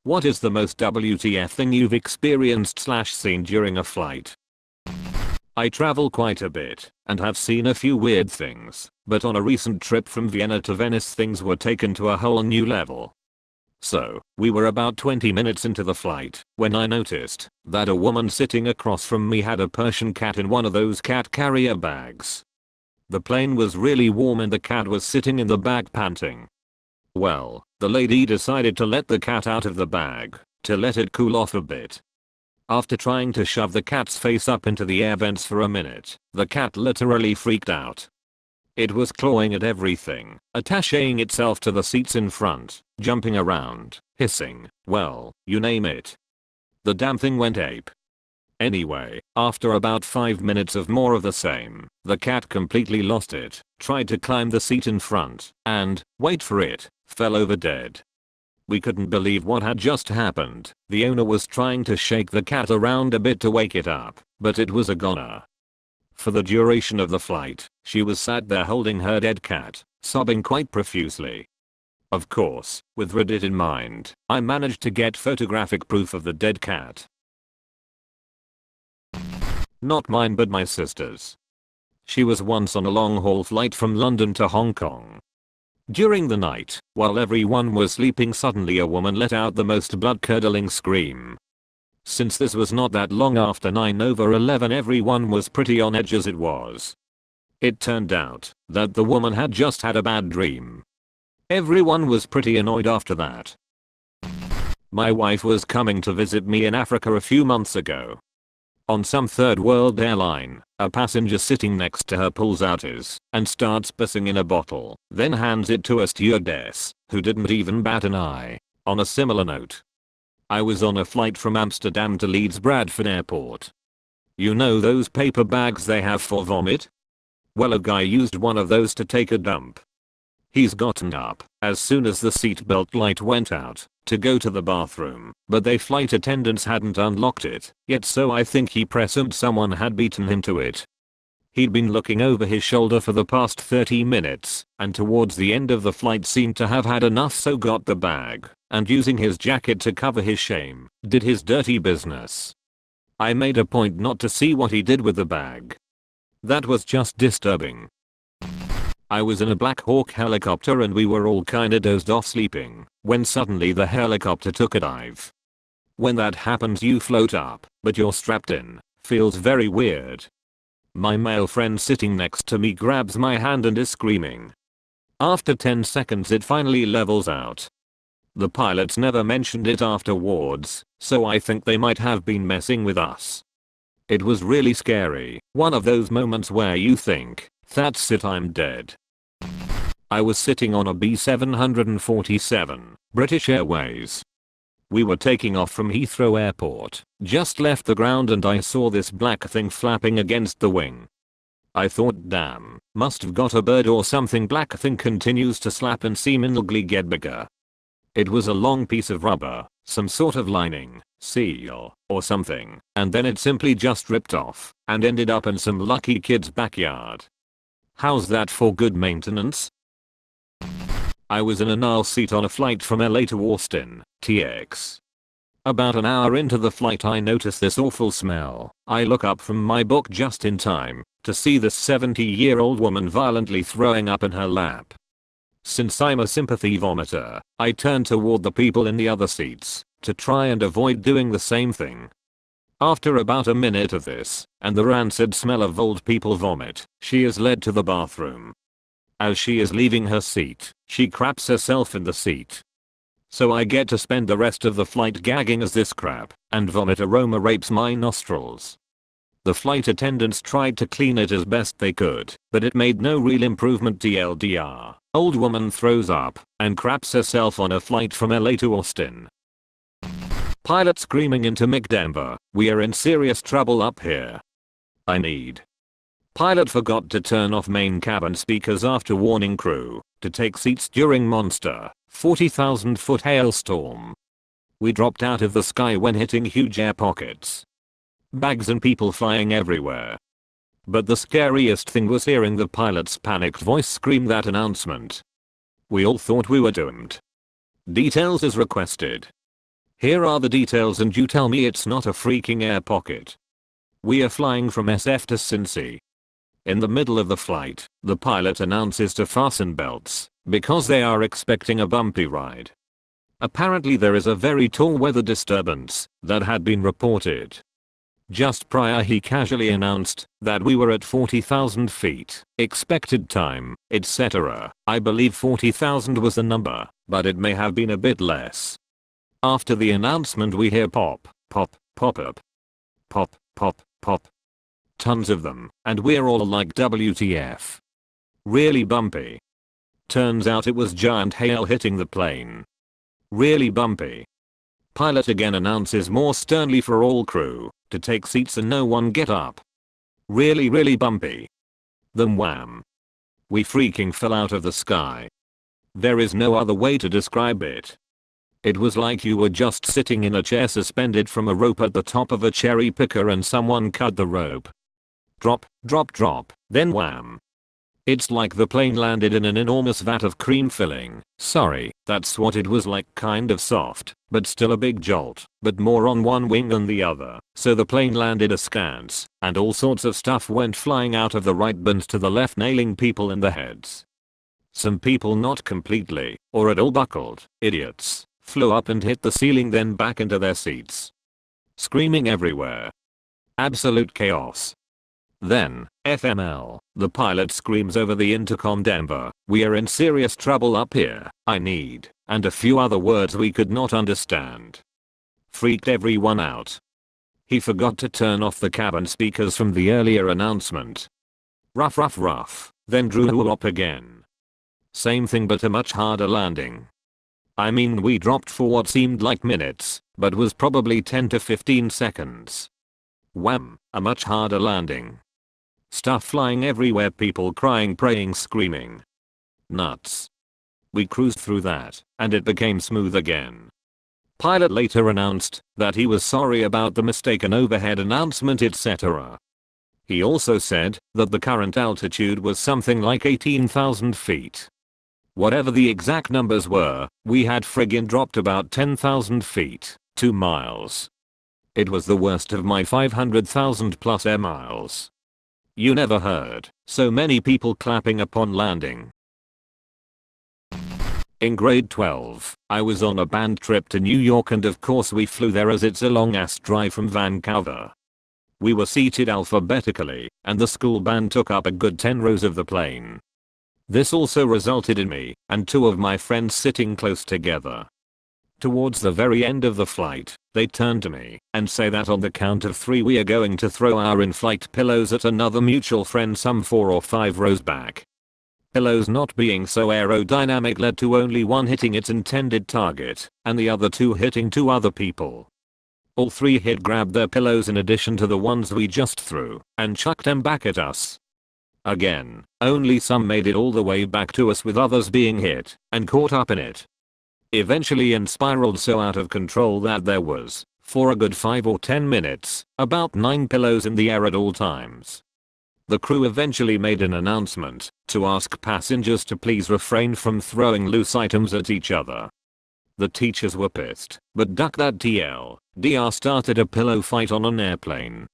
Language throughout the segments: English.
What is the most WTF thing you've experienced/seen during a flight? I travel quite a bit and have seen a few weird things, but on a recent trip from Vienna to Venice things were taken to a whole new level. So, we were about 20 minutes into the flight when I noticed that a woman sitting across from me had a Persian cat in one of those cat carrier bags. The plane was really warm and the cat was sitting in the bag panting. Well, the lady decided to let the cat out of the bag to let it cool off a bit. After trying to shove the cat's face up into the air vents for a minute, the cat literally freaked out. It was clawing at everything, attaching itself to the seats in front, jumping around, hissing, well, you name it. The damn thing went ape. Anyway, after about 5 minutes of more of the same, the cat completely lost it, tried to climb the seat in front, and, wait for it, fell over dead. We couldn't believe what had just happened. The owner was trying to shake the cat around a bit to wake it up, but it was a goner. For the duration of the flight, she was sat there holding her dead cat, sobbing quite profusely. Of course, with Reddit in mind, I managed to get photographic proof of the dead cat. Not mine but my sister's. She was once on a long-haul flight from London to Hong Kong. During the night, while everyone was sleeping, suddenly a woman let out the most blood-curdling scream. Since this was not that long after 9/11, everyone was pretty on edge as it was. It turned out that the woman had just had a bad dream. Everyone was pretty annoyed after that. My wife was coming to visit me in Africa a few months ago. On some third world airline, a passenger sitting next to her pulls out his and starts pissing in a bottle, then hands it to a stewardess, who didn't even bat an eye. On a similar note, I was on a flight from Amsterdam to Leeds Bradford Airport. You know those paper bags they have for vomit? Well, a guy used one of those to take a dump. He's gotten up as soon as the seatbelt light went out to go to the bathroom, but they flight attendants hadn't unlocked it yet, so I think he presumed someone had beaten him to it. He'd been looking over his shoulder for the past 30 minutes and towards the end of the flight seemed to have had enough, so got the bag and, using his jacket to cover his shame, did his dirty business. I made a point not to see what he did with the bag. That was just disturbing. I was in a Black Hawk helicopter and we were all kinda dozed off sleeping when suddenly the helicopter took a dive. When that happens, you float up, but you're strapped in. Feels very weird. My male friend sitting next to me grabs my hand and is screaming. After 10 seconds it finally levels out. The pilots never mentioned it afterwards, so I think they might have been messing with us. It was really scary, one of those moments where you think, that's it, I'm dead. I was sitting on a B747, British Airways. We were taking off from Heathrow Airport, just left the ground, and I saw this black thing flapping against the wing. I thought, damn, must have got a bird or something. Black thing continues to slap and seemingly get bigger. It was a long piece of rubber, some sort of lining, seal, or something, and then it simply just ripped off and ended up in some lucky kid's backyard. How's that for good maintenance? I was in an aisle seat on a flight from LA to Austin, TX. About an hour into the flight I notice this awful smell. I look up from my book just in time to see this 70-year-old woman violently throwing up in her lap. Since I'm a sympathy vomiter, I turn toward the people in the other seats to try and avoid doing the same thing. After about a minute of this, and the rancid smell of old people vomit, she is led to the bathroom. As she is leaving her seat, she craps herself in the seat. So I get to spend the rest of the flight gagging as this crap and vomit aroma rapes my nostrils. The flight attendants tried to clean it as best they could, but it made no real improvement. TLDR, old woman throws up and craps herself on a flight from LA to Austin. Pilot screaming into mic: Denver, we are in serious trouble up here. I need. Pilot forgot to turn off main cabin speakers after warning crew to take seats during monster 40,000-foot hailstorm. We dropped out of the sky when hitting huge air pockets. Bags and people flying everywhere. But the scariest thing was hearing the pilot's panicked voice scream that announcement. We all thought we were doomed. Details as requested. Here are the details and you tell me it's not a freaking air pocket. We are flying from SF to Cincy. In the middle of the flight, the pilot announces to fasten belts, because they are expecting a bumpy ride. Apparently there is a very tall weather disturbance that had been reported. Just prior he casually announced that we were at 40,000 feet, expected time, etc. I believe 40,000 was the number, but it may have been a bit less. After the announcement we hear pop, pop, pop up. Pop, pop, pop. Tons of them, and we're all like WTF. Really bumpy. Turns out it was giant hail hitting the plane. Really bumpy. Pilot again announces more sternly for all crew to take seats and no one get up. Really bumpy. Then wham. We freaking fell out of the sky. There is no other way to describe it. It was like you were just sitting in a chair suspended from a rope at the top of a cherry picker and someone cut the rope. Drop, drop, drop, then wham. It's like the plane landed in an enormous vat of cream filling. Sorry, that's what it was like, kind of soft, but still a big jolt, but more on one wing than the other. So the plane landed askance, and all sorts of stuff went flying out of the right bins to the left, nailing people in the heads. Some people not completely, or at all buckled, idiots, flew up and hit the ceiling then back into their seats. Screaming everywhere. Absolute chaos. Then, FML, the pilot screams over the intercom, Denver, we are in serious trouble up here, I need, and a few other words we could not understand. Freaked everyone out. He forgot to turn off the cabin speakers from the earlier announcement. Rough, then drew up again. Same thing but a much harder landing. I mean we dropped for what seemed like minutes, but was probably 10 to 15 seconds. Wham, a much harder landing. Stuff flying everywhere, people crying, praying, screaming. Nuts. We cruised through that, and it became smooth again. Pilot later announced that he was sorry about the mistaken overhead announcement, etc. He also said that the current altitude was something like 18,000 feet. Whatever the exact numbers were, we had friggin' dropped about 10,000 feet, 2 miles. It was the worst of my 500,000 plus air miles. You never heard so many people clapping upon landing. In grade 12, I was on a band trip to New York and of course we flew there as it's a long ass drive from Vancouver. We were seated alphabetically, and the school band took up a good 10 rows of the plane. This also resulted in me and 2 of my friends sitting close together. Towards the very end of the flight, they turn to me and say that on the count of 3 we are going to throw our in-flight pillows at another mutual friend some 4 or 5 rows back. Pillows not being so aerodynamic led to only one hitting its intended target, and the other 2 hitting 2 other people. All 3 hit grabbed their pillows in addition to the ones we just threw, and chucked them back at us. Again, only some made it all the way back to us with others being hit and caught up in it. Eventually and spiraled so out of control that there was, for a good 5 or 10 minutes, about 9 pillows in the air at all times. The crew eventually made an announcement to ask passengers to please refrain from throwing loose items at each other. The teachers were pissed, but duck that TLDR started a pillow fight on an airplane.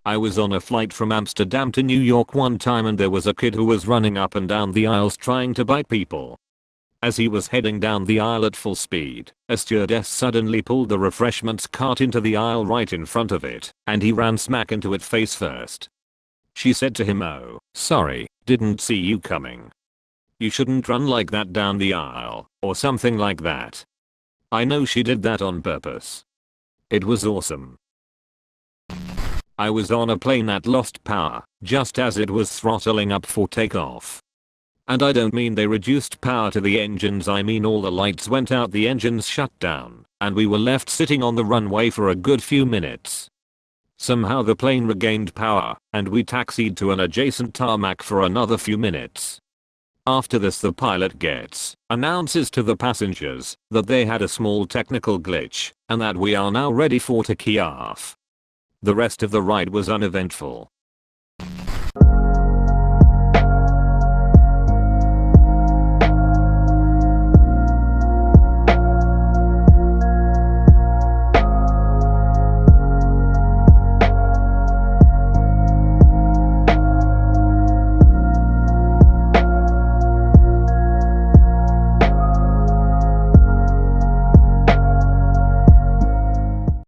I was on a flight from Amsterdam to New York one time and there was a kid who was running up and down the aisles trying to bite people. As he was heading down the aisle at full speed, a stewardess suddenly pulled the refreshments cart into the aisle right in front of it, and he ran smack into it face first. She said to him, "Oh, sorry, didn't see you coming. You shouldn't run like that down the aisle," or something like that. I know she did that on purpose. It was awesome. I was on a plane that lost power just as it was throttling up for takeoff. And I don't mean they reduced power to the engines, I mean all the lights went out, the engines shut down, and we were left sitting on the runway for a good few minutes. Somehow the plane regained power, and we taxied to an adjacent tarmac for another few minutes. After this the pilot announces to the passengers that they had a small technical glitch, and that we are now ready for takeoff. The rest of the ride was uneventful.